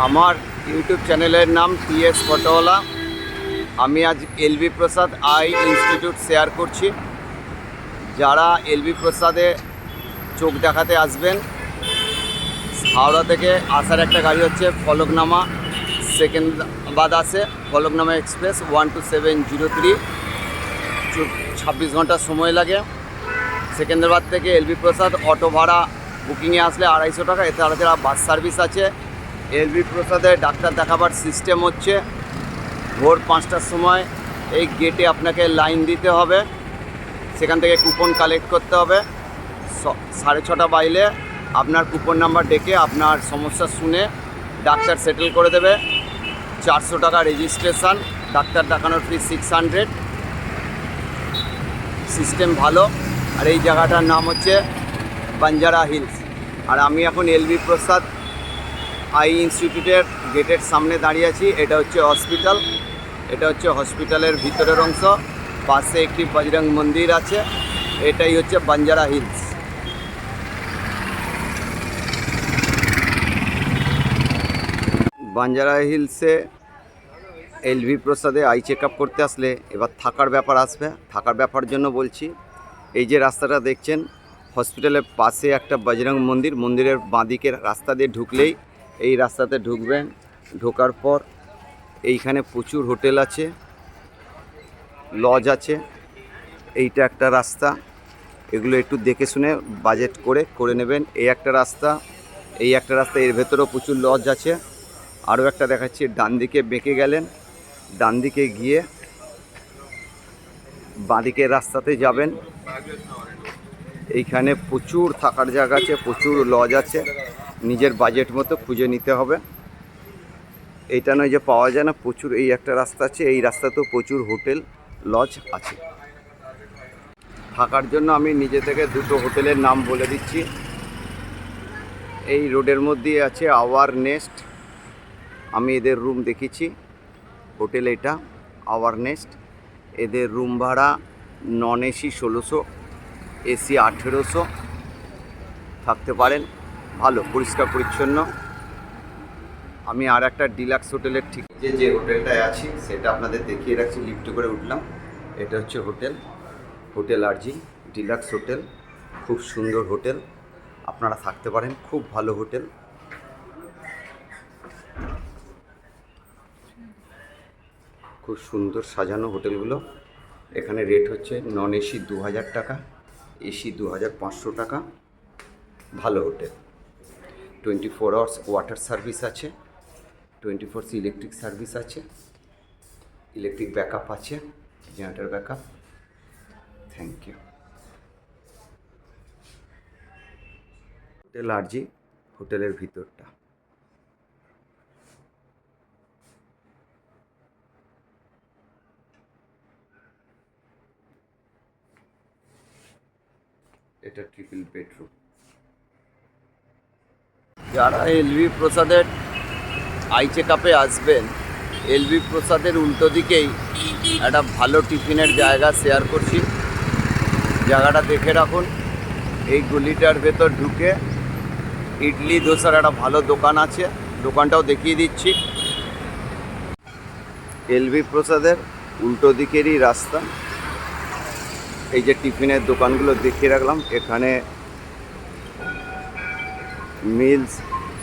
আমার ইউটিউব চ্যানেলের নাম টিএস ফটোওয়ালা। আমি আজ এলবি প্রসাদ আই ইনস্টিটিউট শেয়ার করছি। যারা এলবি প্রসাদে চোখ দেখাতে আসবেন, হাওড়া থেকে আসার একটা গাড়ি হচ্ছে ফলকনামা সেকেন্দ্রাবাদ আসে, ফলকনামা এক্সপ্রেস 12703, 26 ঘন্টা সময় লাগে। সেকেন্দ্রাবাদ থেকে এলবি প্রসাদ অটো ভাড়া বুকিংয়ে আসলে 250 টাকা। এছাড়া বাস সার্ভিস আছে। এলবি প্রসাদে ডাক্তার দেখাবার সিস্টেম হচ্ছে ভোর 5টার সময় এই গেটে আপনাকে লাইন দিতে হবে, সেখান থেকে কুপন কালেক্ট করতে হবে। 6:30 বাইলে আপনার কুপন নাম্বার ডেকে আপনার সমস্যা শুনে ডাক্তার সেটেল করে দেবে। 400 টাকা রেজিস্ট্রেশন, ডাক্তার দেখানোর ফি 600। সিস্টেম ভালো। আর এই জায়গাটার নাম হচ্ছে বাঞ্জারা হিলস। আর আমি এখন এলবি প্রসাদ আই ইনস্টিটিউটের গেটের সামনে দাঁড়িয়ে আছি। এটা হচ্ছে হসপিটাল, এটা হচ্ছে হসপিটালের ভিতরের অংশ। পাশে একটি বজরং মন্দির আছে। এটাই হচ্ছে বাঞ্জারা হিলস। বাঞ্জারা হিলসে এলবি প্রসাদে আই চেক আপ করতে আসলে এবার থাকার ব্যাপার আসবে। থাকার ব্যাপার জন্য বলছি, এই যে রাস্তাটা দেখছেন, হসপিটালের পাশে একটা বজরং মন্দির, মন্দিরের বাঁদিকের রাস্তা দিয়ে ঢুকলেই এই রাস্তাতে ঢুকবেন। ঢোকার পর এইখানে প্রচুর হোটেল আছে, লজ আছে। এইটা একটা রাস্তা, এগুলো একটু দেখে শুনে বাজেট করে নেবেন। এই একটা রাস্তা, এই একটা রাস্তা, এর ভেতরেও প্রচুর লজ আছে। আরও একটা দেখাচ্ছি, ডান দিকে বেঁকে গেলেন, ডান দিকে গিয়ে বাঁদিকের রাস্তাতে যাবেন। এইখানে প্রচুর থাকার জায়গা আছে, প্রচুর লজ আছে। নিজের বাজেট মতো খুঁজে নিতে হবে। এইটা নয় যে পাওয়া যায় না, প্রচুর। এই একটা রাস্তা আছে, এই রাস্তাতেও প্রচুর হোটেল লজ আছে। থাকার জন্য আমি নিজে থেকে দুটো হোটেলের নাম বলে দিচ্ছি। এই রোডের মধ্যেই আছে আওয়ার নেস্ট। আমি এদের রুম দেখেছি। হোটেল এটা আওয়ার নেস্ট। এদের রুম ভাড়া নন এসি 1600, এসি 1800। থাকতে পারেন, ভালো, পরিষ্কার পরিচ্ছন্ন। আমি আর একটা ডিলাক্স হোটেলের ঠিক যে হোটেলটায় আছি সেটা আপনাদের দেখিয়ে রাখছি। লিফটে করে উঠলাম, এটা হচ্ছে হোটেল আরজি ডিলাক্স হোটেল। খুব সুন্দর হোটেল, আপনারা থাকতে পারেন, খুব ভালো হোটেল। খুব সুন্দর সাজানো হোটেলগুলো। এখানে রেট হচ্ছে নন এসি 2000 টাকা, এসি 2500 টাকা। ভালো হোটেল। 24 আওয়ার্স ওয়াটার সার্ভিস আছে, 24 ইলেকট্রিক সার্ভিস আছে, ইলেকট্রিক ব্যাকআপ আছে, generator backup. Thank you. Hotel RG, হোটেলের ভিতরটা। এটা ট্রিপল বেডরুম। যারা এলবি প্রসাদের আই চেক আপে আসবেন, এলবি প্রসাদের উল্টো দিকেই একটা ভালো টিফিনের জায়গা শেয়ার করছি। জায়গাটা দেখে রাখুন। এই গলিটার ভেতর ঢুকে ইডলি দোসার একটা ভালো দোকান আছে, দোকানটাও দেখিয়ে দিচ্ছি। এলবি প্রসাদের উল্টো দিকেরই রাস্তা। এই যে টিফিনের দোকানগুলো দেখিয়ে রাখলাম, এখানে মিলস,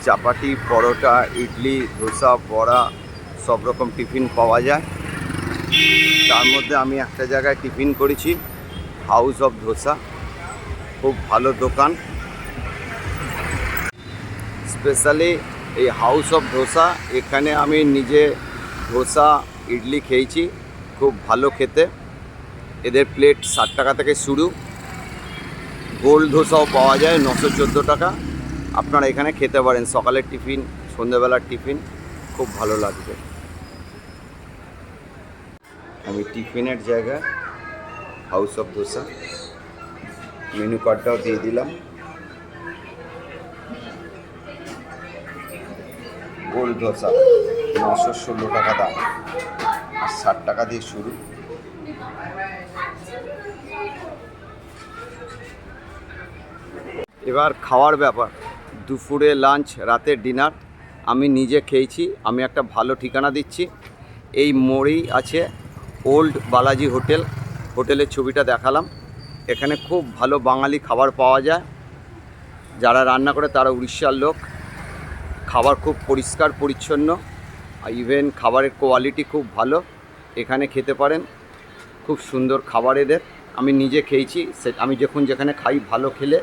চাপাটি, পরোটা, ইডলি, ধোসা, বড়া, সব রকম টিফিন পাওয়া যায়। তার মধ্যে আমি একটা জায়গায় টিফিন করেছি, হাউস অফ ধোসা। খুব ভালো দোকান। স্পেশালি এই হাউস অফ ধোসা, এখানে আমি নিজে ধোসা ইডলি খেয়েছি, খুব ভালো খেতে। এদের প্লেট 60 টাকা থেকে শুরু। গোল্ড ধোসাও পাওয়া যায় 914 টাকা। আপনারা এখানে খেতে পারেন, সকালের টিফিন, সন্ধ্যাবেলার টিফিন, খুব ভালো লাগবে। আমি টিফিনের জায়গা হাউস অফ ধোসা, মেনু কার্ডটাও দিয়ে দিলাম। গোল্ড ধোসা 916 টাকা দাম, আর 60 টাকা দিয়ে শুরু। এবার খাওয়ার ব্যাপার, দুপুরে লাঞ্চ, রাতের ডিনার। আমি নিজে খেয়েছি। আমি একটা ভালো ঠিকানা দিচ্ছি, এই মোড়েই আছে ওল্ড বালাজি হোটেল। হোটেলের ছবিটা দেখালাম। এখানে খুব ভালো বাঙালি খাবার পাওয়া যায়। যারা রান্না করে তারা উড়িষ্যার লোক। খাবার খুব পরিষ্কার পরিচ্ছন্ন, ইভেন খাবারের কোয়ালিটি খুব ভালো। এখানে খেতে পারেন, খুব সুন্দর খাবার এদের। আমি নিজে খেয়েছি। আমি যখন যেখানে খাই ভালো খেলে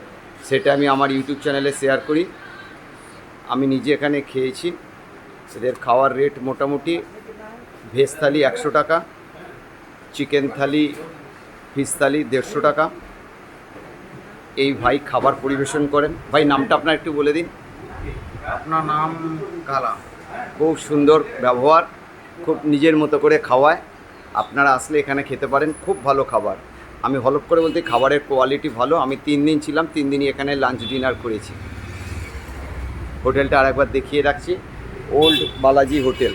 সেটা আমি আমার ইউটিউব চ্যানেলে শেয়ার করি। আমি নিজে এখানে খেয়েছি। এদের খাওয়ার রেট মোটামুটি ভেজ থালি 100 টাকা, চিকেন থালি, ফিশ থালি 150 টাকা। এই ভাই খাবার পরিবেশন করেন। ভাই নামটা আপনার একটু বলে দিন। আপনার নাম কালা। খুব সুন্দর ব্যবহার, খুব নিজের মতো করে খাওয়ায়। আপনারা আসলে এখানে খেতে পারেন, খুব ভালো খাবার। আমি হলপ করে বলতে খাবারের কোয়ালিটি ভালো। আমি 3 দিন ছিলাম, 3 দিনই এখানে লাঞ্চ ডিনার করেছি। হোটেলটা আরেকবার দেখিয়ে রাখছি, ওল্ড বালাজি হোটেল।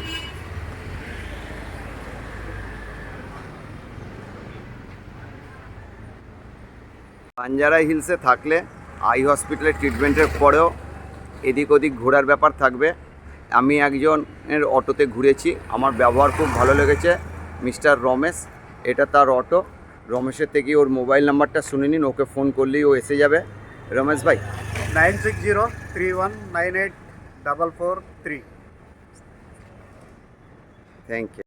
বাঞ্জারা হিলসে থাকলে আই হসপিটালের ট্রিটমেন্টের পরেও এদিক ওদিক ঘোরার ব্যাপার থাকবে। আমি একজনের অটোতে ঘুরেছি, আমার ব্যবহার খুব ভালো লেগেছে। মিস্টার রমেশ, এটা তার অটো। রমেশের থেকে ওর মোবাইল নাম্বারটা শুনে নিন, ওকে ফোন করলেই ও এসে যাবে। রমেশ ভাই 9603198443। Thank you.